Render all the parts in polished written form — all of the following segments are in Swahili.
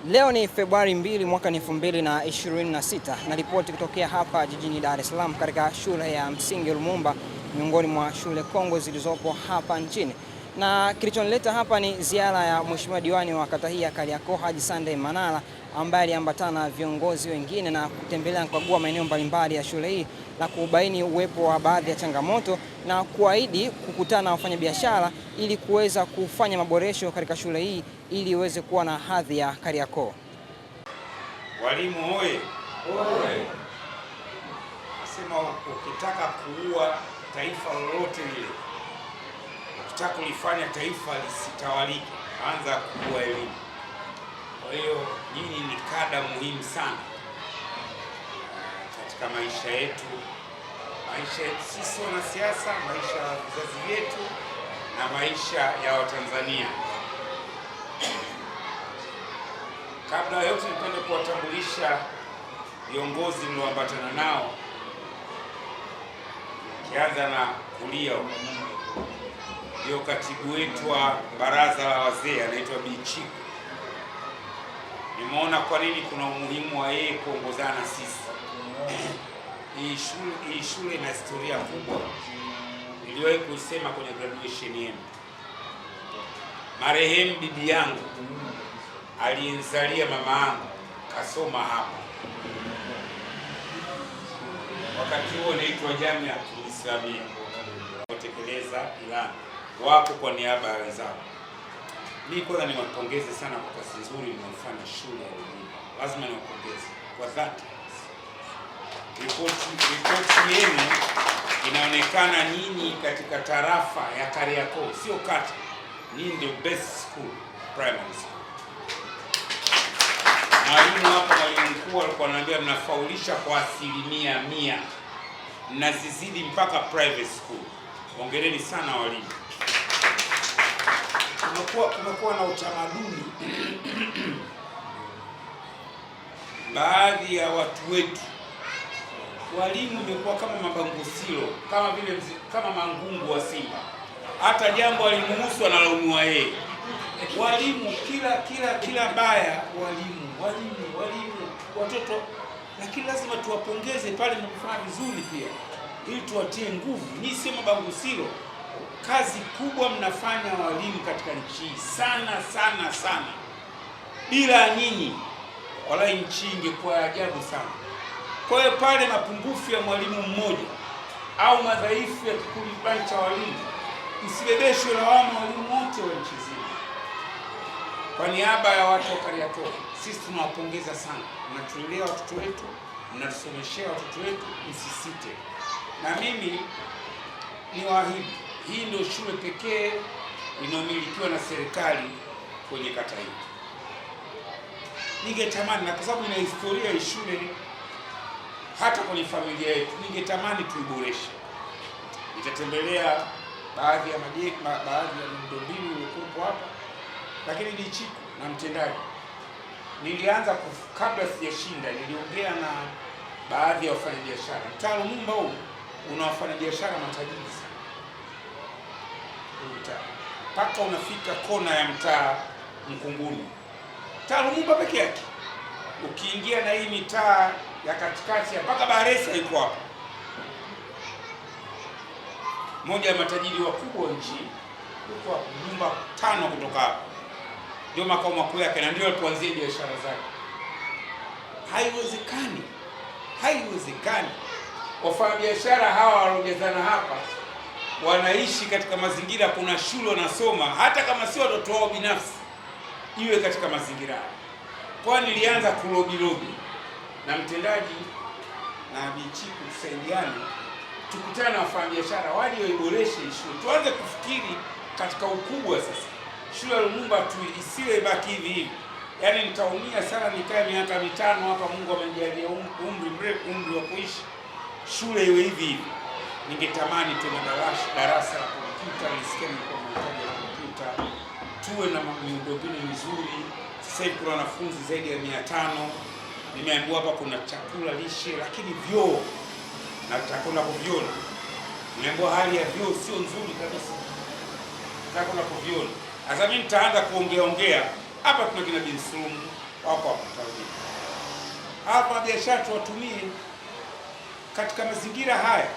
Leo ni Februari 2 mwaka 2026 na ripoti kutokea hapa jijini Dar es Salaam katika shule ya msingi Lumumba, miongoni mwa shule kongwe zilizopo hapa nchini. Na kilichonileta hapa ni ziara ya Mheshimiwa Diwani wa kata hii ya Kariakoo Haji Sunday Manara, ambaye aliambatana na viongozi wengine na kutembelea na kukagua maeneo mbalimbali ya shule hii na kubaini uwepo wa baadhi ya changamoto na kuahidi kukutana na wafanyabiashara ili kuweza kufanya maboresho katika shule hii ili iweze kuwa na hadhi ya Kariakoo. Walimu oye! Nasema ukitaka kuua taifa lolote lile, ukitaka kulifanya taifa lisitawalike, anza kuua elimu. Kwa hiyo nyinyi ni kada muhimu sana katika maisha yetu sisi wanasiasa, maisha ya vizazi vyetu na maisha ya Watanzania. Kabla ya yote, nipende kuwatambulisha viongozi mlioambatana nao, kianza na kulia ndio katibu wetu wa baraza la wazee, anaitwa Bichiku. Nimeona kwa nini kuna umuhimu wa yeye kuongozana sisi. Hii shule ina historia kubwa. Niliwahi kusema kwenye graduation yenu, marehemu bibi yangu aliyenizalia mama yangu kasoma hapa, wakati huo naitwa Jamia Islamia, kutekeleza ilani wako kwa niaba ya wenzao. Mimi kwanza niwapongeze sana kwa kazi nzuri mnaofanya shule ya Lumumba. Lazima niwapongeze kwa dhati. Ripoti yenu inaonekana nyinyi katika tarafa ya Kariakoo, sio kata, nyinyi ndio best school primary school. Mwalimu hapa, mwalimu mkuu alikuwa ananiambia mnafaulisha kwa 100%, mnazizidi mpaka private school. Hongereni sana walimu. Kumekuwa na utamaduni baadhi ya watu wetu, walimu imekuwa kama mabangusilo, kama mangungu wa Simba. Hata jambo alimuhusu analaumiwa yeye. Walimu kila baya, walimu watoto, lakini lazima tuwapongeze pale mnapofanya vizuri pia, ili tuwatie nguvu. Ni sio mabangusilo. Kazi kubwa mnafanya walimu katika nchi hii sana. Bila nyinyi wala nchi ingekuwa ajabu sana. Kwa hiyo pale mapungufu ya mwalimu mmoja au madhaifu ya kikundi fulani cha walimu, msibebeshwe lawama walimu wote wa nchi nzima. Kwa niaba ya watu wa Kariakoo, sisi tunawapongeza sana. Mnatulea watoto wetu, mnatusomeshea watoto wetu, msisite. Na mimi niwaahidi, hii ndio shule pekee inayomilikiwa na serikali kwenye kata hii. Ningetamani, na kwa sababu ina historia ya shule hata kwenye familia yetu, ningetamani tuiboreshe. Nitatembelea baadhi ya miundombinu iliyokuwepo hapa, lakini Bichiku na mtendaji, nilianza kabla sijashinda, niliongea na baadhi ya wafanyabiashara. Mtaa Lumumba huu una wafanyabiashara matajiri sana. Mpaka unafika kona ya mtaa Mkunguni, mtaa Lumumba peke yake. Ukiingia na hii mitaa ya katikati mpaka Baresa iko hapa. Moja ya matajiri wakubwa nchi yuko hapa, nyumba 5 kutoka hapa, ndio makao makuu yake na ndio tuanzie biashara zake. Haiwezekani. Wafanyabiashara hawa waliojazana hapa wanaishi katika mazingira, kuna shule wanasoma, hata kama si watoto wao binafsi, iwe katika mazingira. Kwa nilianza kulobi na mtendaji na Bichiku, tusaidiane, tukutane na wafanyabiashara waje waiboreshe shule. Tuanze kufikiri katika ukubwa sasa. Shule ya Lumumba isiwe baki hivi. Yaani nitaumia sana nikae miaka 5 hapa, Mungu amenijalia umri mrefu, umri wa kuishi, shule iwe hivi. Ningetamani tuwe na darasa la kompyuta, nisikie kwa mahitaji ya kompyuta, tuwe na miundombinu mizuri. Sasa hivi kuna wanafunzi zaidi ya 500. Nimeambiwa hapa kuna chakula lishe, lakini vyoo na tutakwenda kuviona. Nimeambiwa hali ya vyoo sio nzuri kabisa. Tutakwenda kuviona. Sasa mimi nitaanza kuongea Hapa tuna kina bin Sulum wako hapa biashara tuwatumie katika mazingira haya.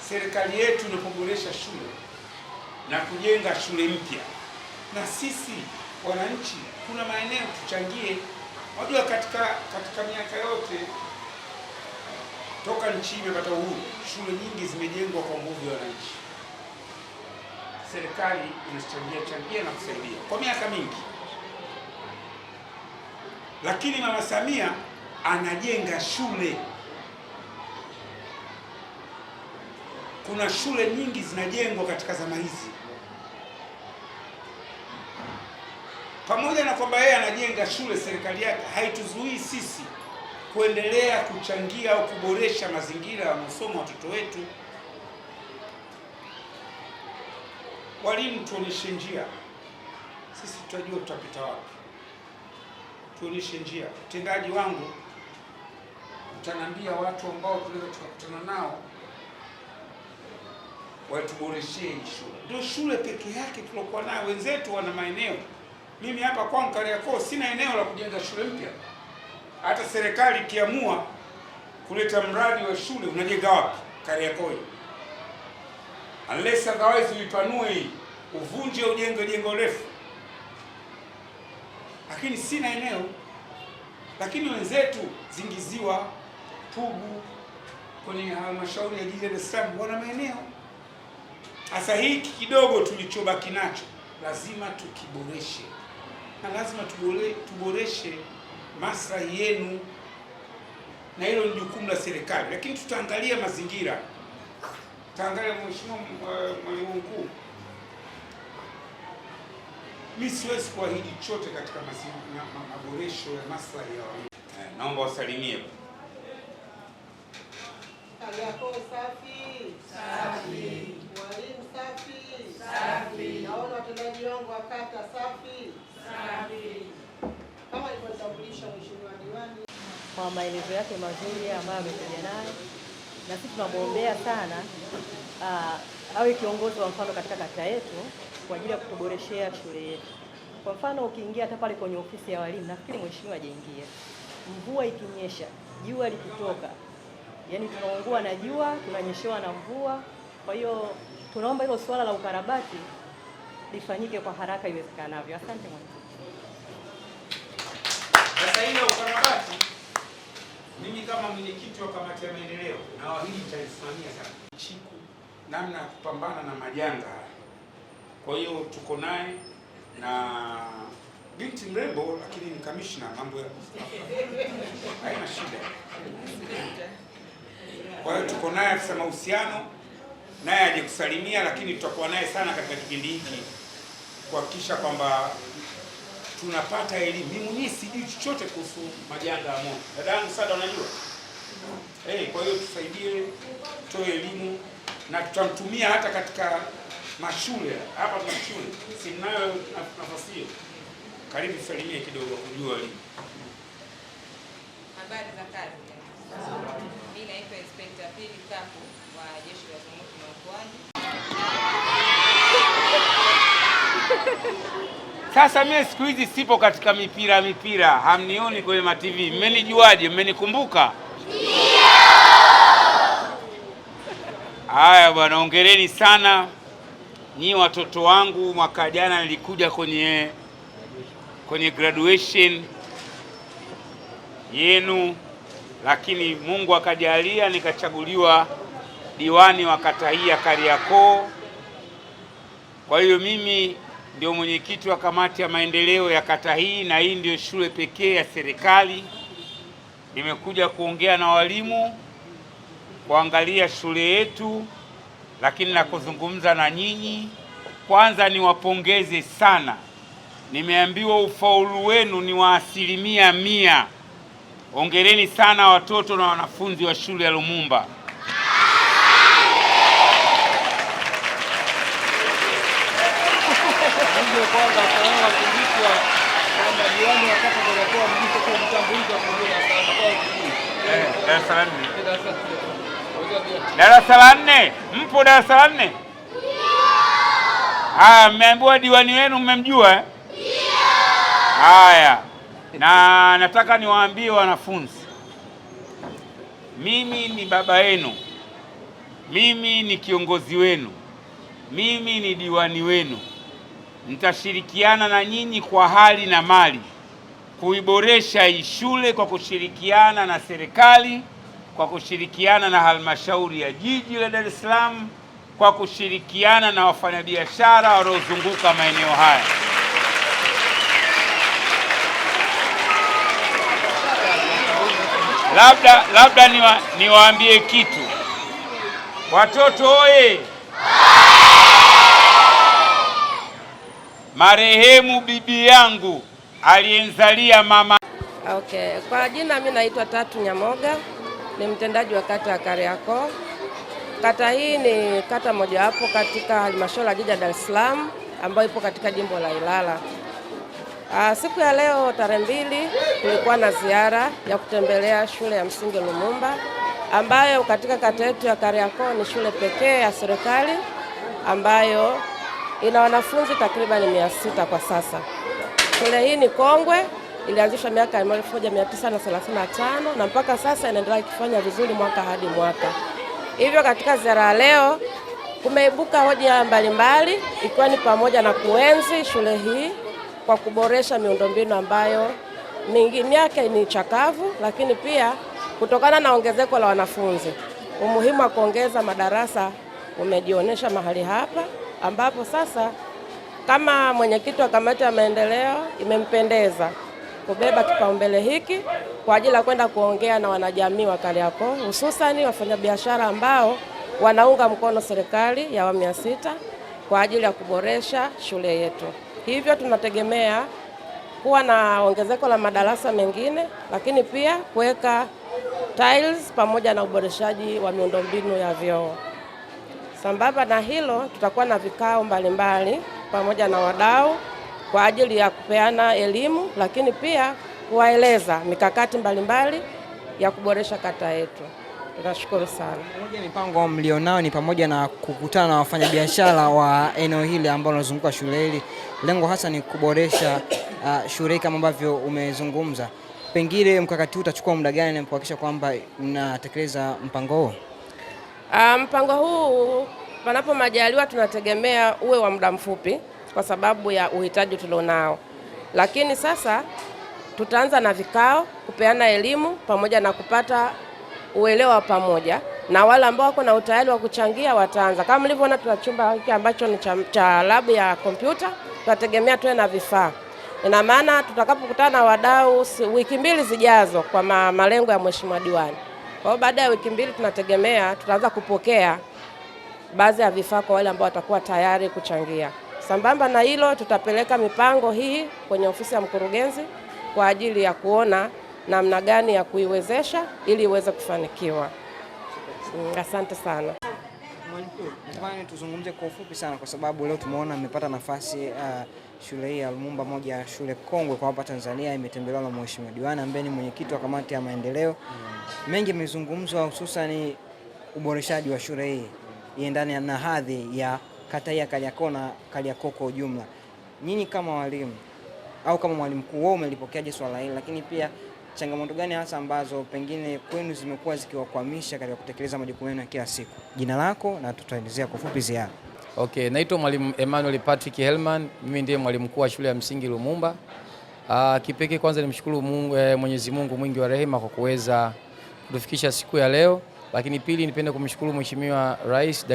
Serikali yetu inapoboresha shule na kujenga shule mpya, na sisi wananchi kuna maeneo tuchangie. Unajua katika miaka yote toka nchi imepata uhuru, shule nyingi zimejengwa kwa nguvu ya wananchi. Serikali inachangia na kusaidia kwa miaka mingi, lakini Mama Samia anajenga shule. Kuna shule nyingi zinajengwa katika zama hizi. Pamoja na kwamba yeye anajenga shule, serikali yake haituzuii sisi kuendelea kuchangia au kuboresha mazingira ya masomo watoto wetu. Walimu, tuonyeshe njia, sisi tutajua tutapita wapi. Tuonyeshe njia. Utendaji wangu utanambia watu ambao tunaweza tukakutana nao watuboreshee shule. Ndio shule peke yake tulokuwa nayo. Wenzetu wana maeneo. Mimi hapa kwangu Kariakoo sina eneo la kujenga shule mpya. Hata serikali ikiamua kuleta mradi wa shule, unajenga wapi? Kariakoo. Unless otherwise uipanue hii, uvunje ujenge jengo refu. Lakini sina eneo. Lakini wenzetu Zingiziwa, Pugu, kwenye halmashauri ya jiji la Dar es Salaam wana maeneo. Sasa hiki kidogo tulichobaki nacho lazima tukiboreshe, na lazima tuboreshe maslahi yenu, na hilo ni jukumu la serikali. Lakini tutaangalia mazingira, tutaangalia. Mheshimiwa Mwalimu Mkuu, mimi siwezi kuahidi chote katika maboresho ya maslahi ya walimu. Naomba wasalimie. Kariakoo safi. Safi. Mwalimu safi. Safi. Naona watendaji wangu wa kata safi. Safi. Kama ilivyotambulisha Mheshimiwa Diwani kwa maelezo yake mazuri ambayo amekuja nayo, na sisi tunamwombea sana awe kiongozi wa mfano katika kata yetu kwa ajili ya kutuboreshea shule yetu. Kwa mfano, ukiingia hata pale kwenye ofisi ya walimu, nafikiri mheshimiwa hajaingia, mvua ikinyesha, jua likitoka, yani tunaungua na jua, tunanyeshewa na mvua. Kwa hiyo tunaomba hilo swala la ukarabati lifanyike kwa haraka iwezekanavyo. Asante mwalimu. Sasa ile ukarabati, mimi kama mwenyekiti wa kamati ya maendeleo na hili nitalisimamia sana Chiku, namna ya kupambana na majanga. Kwa hiyo tuko naye na binti mrembo, lakini ni kamishna mambo ya haina shida. Kwa hiyo tuko naye afisa mahusiano, naye aje kusalimia, lakini tutakuwa naye sana katika kipindi hiki kuhakikisha kwamba tunapata elimu. Mimi mwenyewe sijui chochote kuhusu majanga ya moto. Dadangu Sada unajua? Kwa hiyo tusaidie, toe elimu, na tutamtumia hata katika mashule. Hapa tuna shule. Si mnayo nafasi hiyo. Karibu salimie kidogo kujua elimu. Habari za kazi. Mimi naitwa Inspector Pili Kapu wa Jeshi la Zimamoto na Uokoaji. Sasa mimi siku hizi sipo katika mipira, hamnioni kwenye ma-TV. Mmenijuaje? Mmenikumbuka? Ndio. Haya bwana, hongereni sana. Nyi watoto wangu, mwaka jana nilikuja kwenye graduation yenu, lakini Mungu akajalia nikachaguliwa diwani wa kata hii ya Kariakoo. Kwa hiyo mimi ndio mwenyekiti wa kamati ya maendeleo ya kata hii, na hii ndio shule pekee ya serikali. Nimekuja kuongea na walimu, kuangalia shule yetu, lakini na kuzungumza na nyinyi. Kwanza niwapongeze sana. Nimeambiwa ufaulu wenu ni wa 100%. Hongereni sana watoto na wanafunzi wa shule ya Lumumba. Darasa la 4. Mpo darasa la 4? Mmeambiwa diwani wenu mmemjua? Haya, na nataka niwaambie wanafunzi, mimi ni baba yenu, mimi ni kiongozi wenu, mimi ni diwani wenu. Nitashirikiana na nyinyi kwa hali na mali kuiboresha hii shule kwa kushirikiana na serikali, kwa kushirikiana na halmashauri ya jiji la Dar es Salaam, kwa kushirikiana na wafanyabiashara wanaozunguka maeneo haya. Labda niwaambie kitu. Watoto oye! Marehemu bibi yangu aliyenzalia mama. Okay, kwa jina mimi naitwa Tatu Nyamoga, ni mtendaji wa kata ya Kariakoo. Kata hii ni kata mojawapo katika halmashauri ya jiji la Dar es Salaam ambayo ipo katika jimbo la Ilala. Siku ya leo tarehe 2 tulikuwa na ziara ya kutembelea shule ya msingi Lumumba ambayo katika kata yetu ya Kariakoo ni shule pekee ya serikali ambayo ina wanafunzi takriban 600 kwa sasa. Shule hii ni kongwe, ilianzishwa miaka 1935 na mpaka sasa inaendelea kufanya vizuri mwaka hadi mwaka. Hivyo katika ziara ya leo kumeibuka hoja mbalimbali ikiwa ni pamoja na kuenzi shule hii kwa kuboresha miundombinu ambayo mingine yake ni chakavu, lakini pia kutokana na ongezeko la wanafunzi, umuhimu wa kuongeza madarasa umejionyesha mahali hapa, ambapo sasa kama mwenyekiti wa kamati ya maendeleo imempendeza kubeba kipaumbele hiki kwa ajili ya kwenda kuongea na wanajamii wa Kariakoo, hususani wafanyabiashara ambao wanaunga mkono serikali ya awamu ya 6 kwa ajili ya kuboresha shule yetu. Hivyo tunategemea kuwa na ongezeko la madarasa mengine, lakini pia kuweka tiles pamoja na uboreshaji wa miundombinu ya vyoo. Sambamba na hilo, tutakuwa na vikao mbalimbali pamoja na wadau kwa ajili ya kupeana elimu, lakini pia kuwaeleza mikakati mbalimbali ya kuboresha kata yetu. Tunashukuru sana. Moja mipango mlionao ni pamoja na kukutana na wafanyabiashara wa eneo hili ambao wanazunguka shule hili. Lengo hasa ni kuboresha shule kama ambavyo umezungumza. Pengine mkakati huu utachukua muda gani na kuhakikisha kwamba mnatekeleza mpango huu? Mpango huu panapo majaliwa tunategemea uwe wa muda mfupi kwa sababu ya uhitaji tulionao. Lakini sasa tutaanza na vikao, kupeana elimu pamoja na kupata uelewa pamoja, na wale ambao wako na utayari wa kuchangia wataanza. Kama mlivyoona tuna chumba hiki ambacho ni cha lab ya kompyuta, tunategemea tuwe na vifaa. Ina maana tutakapokutana na wadau wiki 2 zijazo kwa malengo ya Mheshimiwa Diwani. Kwa hiyo baada ya wiki 2 tunategemea tutaanza kupokea baadhi ya vifaa kwa wale ambao watakuwa tayari kuchangia. Sambamba na hilo, tutapeleka mipango hii kwenye ofisi ya mkurugenzi kwa ajili ya kuona namna gani ya kuiwezesha ili iweze kufanikiwa. Asante sana. Natamani tuzungumze kwa ufupi sana kwa sababu leo tumeona mmepata nafasi shule hii ya Lumumba, moja ya shule kongwe kwa hapa Tanzania, imetembelewa na Mheshimiwa Diwani ambaye ni mwenyekiti wa kamati ya maendeleo. Mengi yamezungumzwa, hususan uboreshaji wa shule hii iendane na hadhi ya kata ya Kariakoo na Kariakoo kwa ujumla. Nyinyi kama walimu au kama mwalimu mkuu, wao umelipokeaje swala hili, lakini pia changamoto gani hasa ambazo pengine kwenu zimekuwa zikiwakwamisha katika kutekeleza majukumu yenu ya kila siku? Jina lako na tutaelezea kwa fupi ziara. Okay, naitwa Mwalimu Emmanuel Patrick Helman, mimi ndiye mwalimu mkuu wa shule ya msingi Lumumba. Kipekee kwanza nimshukuru Mwenyezi Mungu mwingi wa rehema kwa kuweza kutufikisha siku ya leo, lakini pili nipende kumshukuru Mheshimiwa Rais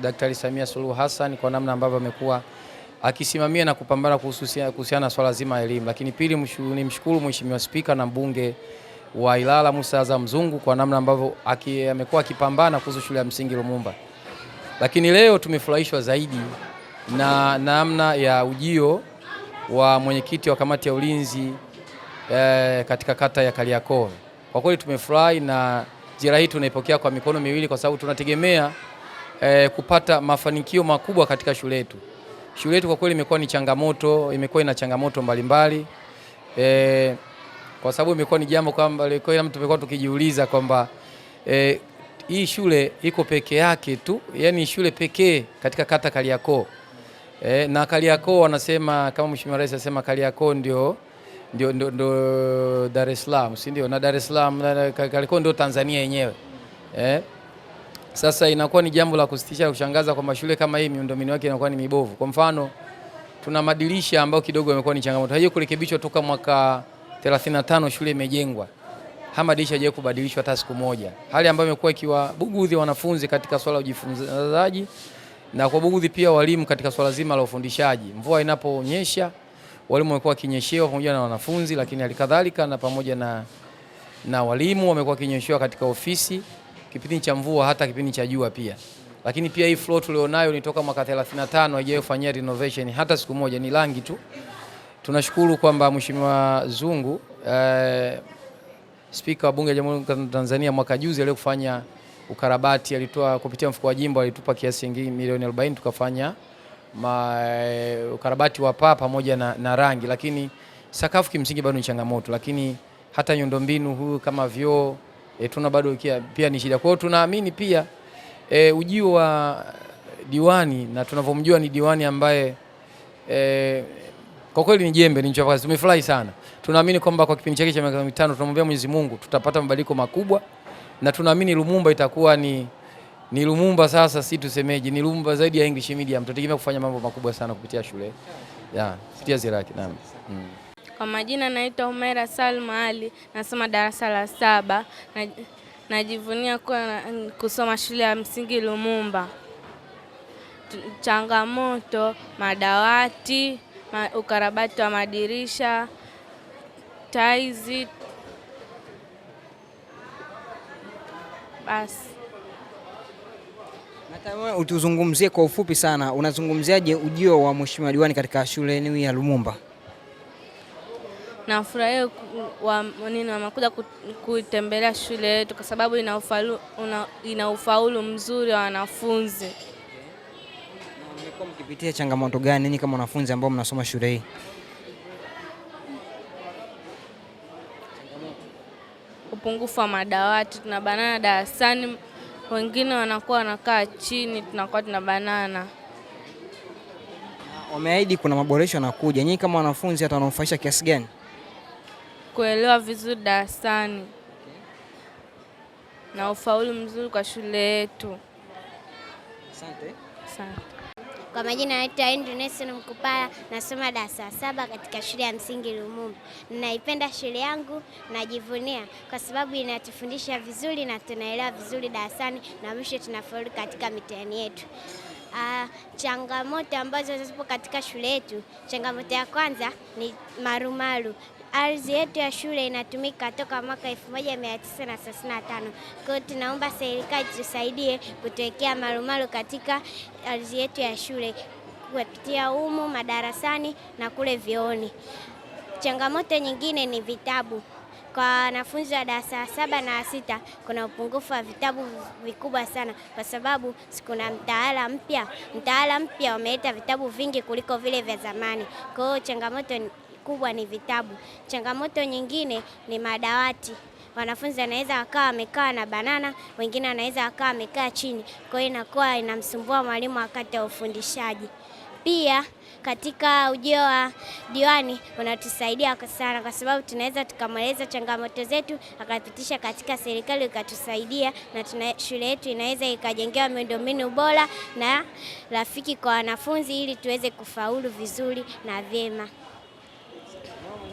Daktari Samia Suluhu Hassan kwa namna ambavyo amekuwa akisimamia na kupambana kuhusiana na swala zima elimu. Lakini pili nimshukuru Mheshimiwa Spika na mbunge wa Ilala Musa Azam Zungu kwa namna ambavyo amekuwa akipambana kuhusu shule ya msingi Lumumba. Lakini leo tumefurahishwa zaidi na namna ya ujio wa mwenyekiti wa kamati ya ulinzi katika kata ya Kariakoo. Kwa kweli tumefurahi na ziara hii tunaipokea kwa mikono miwili kwa sababu tunategemea kupata mafanikio makubwa katika shule yetu. Shule yetu kwa kweli imekuwa ina changamoto mbalimbali. Kwa sababu imekuwa ni jambo kwamba kila mtu tumekuwa tukijiuliza kwamba hii shule iko peke yake tu, yani shule pekee katika kata Kariakoo. Na Kariakoo wanasema kama Mheshimiwa Rais anasema Kariakoo ndio ndio Dar es Salaam, si ndio? Na Dar es Salaam Kariakoo ndio Tanzania yenyewe. Sasa inakuwa ni jambo la kusitisha kushangaza kwamba shule kama hii miundombinu yake inakuwa ni mibovu. Kwa mfano, tuna madirisha ambayo kidogo yamekuwa ni changamoto. Hiyo kurekebishwa toka mwaka 35 shule imejengwa. Hama dirisha hajawahi kubadilishwa hata siku moja. Hali ambayo imekuwa ikiwabugudhi wanafunzi katika swala la ujifunzaji na kwa bugudhi pia walimu katika swala zima la ufundishaji. Mvua inaponyesha, walimu wamekuwa wakinyeshewa pamoja na wanafunzi, lakini halikadhalika na pamoja na walimu wamekuwa wakinyeshewa katika ofisi kipindi cha mvua hata kipindi cha jua pia. Lakini pia hii floor tulionayo ni toka mwaka 35 haijawahi kufanyia renovation hata siku moja, ni rangi tu. Tunashukuru kwamba Mheshimiwa Zungu Spika wa Bunge la Jamhuri ya Tanzania mwaka juzi aliyofanya ukarabati, alitoa kupitia mfuko wa jimbo, alitupa kiasi shilingi milioni 40 tukafanya ukarabati wa paa pamoja na rangi, lakini sakafu kimsingi bado ni changamoto, lakini hata miundombinu huu kama vyoo tuna bado pia ni shida. Kwa hiyo tunaamini pia ujio wa diwani, na tunavyomjua ni diwani ambaye kwa kweli ni jembe, ni mchapakazi. Tumefurahi sana. Tunaamini kwamba kwa kipindi chake cha miaka 5 tunamwombea Mwenyezi Mungu tutapata mabadiliko makubwa, na tunaamini Lumumba itakuwa ni Lumumba sasa, si tusemeje, ni Lumumba zaidi ya English medium. Tutategemea kufanya mambo makubwa sana kupitia shule. Kupitia Ziraki. Naam. Kwa majina naitwa Humaira Salma Ali, nasoma darasa la 7. Najivunia kusoma shule ya msingi Lumumba. Changamoto, madawati, ukarabati wa madirisha, taizi. Basi. Nataka utuzungumzie kwa ufupi sana, unazungumziaje ujio wa Mheshimiwa diwani katika shule yenu ya Lumumba? Nafurahia wamekuja kutembelea shule yetu kwa sababu ina ufaulu mzuri wa wanafunzi. Na mmekuwa mkipitia changamoto gani ninyi kama wanafunzi ambao mnasoma shule hii? Upungufu wa madawati, tunabanana darasani, wengine wanakuwa wanakaa chini, tunakuwa tunabanana. Wameahidi kuna maboresho yanakuja. Nyinyi kama wanafunzi hata wanaofaisha kiasi gani? Kuelewa vizuri darasani na ufaulu mzuri kwa shule yetu. Asante. Asante. Kwa majina naitwa Andrew Nelson Mkupala, nasoma darasa la 7 katika shule ya msingi Lumumba. Ninaipenda shule yangu, najivunia kwa sababu inatufundisha vizuri na tunaelewa vizuri darasani na mwisho tunafaulu katika mitihani yetu. Changamoto ambazo zipo katika shule yetu, changamoto ya kwanza ni marumaru. Ardhi yetu ya shule inatumika toka mwaka 1935. Kwa hiyo tunaomba serikali tusaidie kutuwekea marumaru katika ardhi yetu ya shule kupitia humu madarasani na kule vyooni. Changamoto nyingine ni vitabu. Kwa wanafunzi wa darasa la 7 na 6 kuna upungufu wa vitabu vikubwa sana kwa sababu kuna mtaala mpya wameleta vitabu vingi kuliko vile vya zamani. Kwa hiyo changamoto kubwa ni vitabu. Changamoto nyingine ni madawati. Wanafunzi wanaweza wakawa wamekaa na banana, wengine wanaweza wakawa wamekaa chini. Kwa hiyo inakuwa inamsumbua mwalimu wakati wa ufundishaji. Pia katika ujio wa diwani unatusaidia sana kwa sababu tunaweza tukamweleza changamoto zetu akapitisha katika serikali ikatusaidia, na shule yetu inaweza ikajengewa miundombinu bora na rafiki kwa wanafunzi ili tuweze kufaulu vizuri na vyema.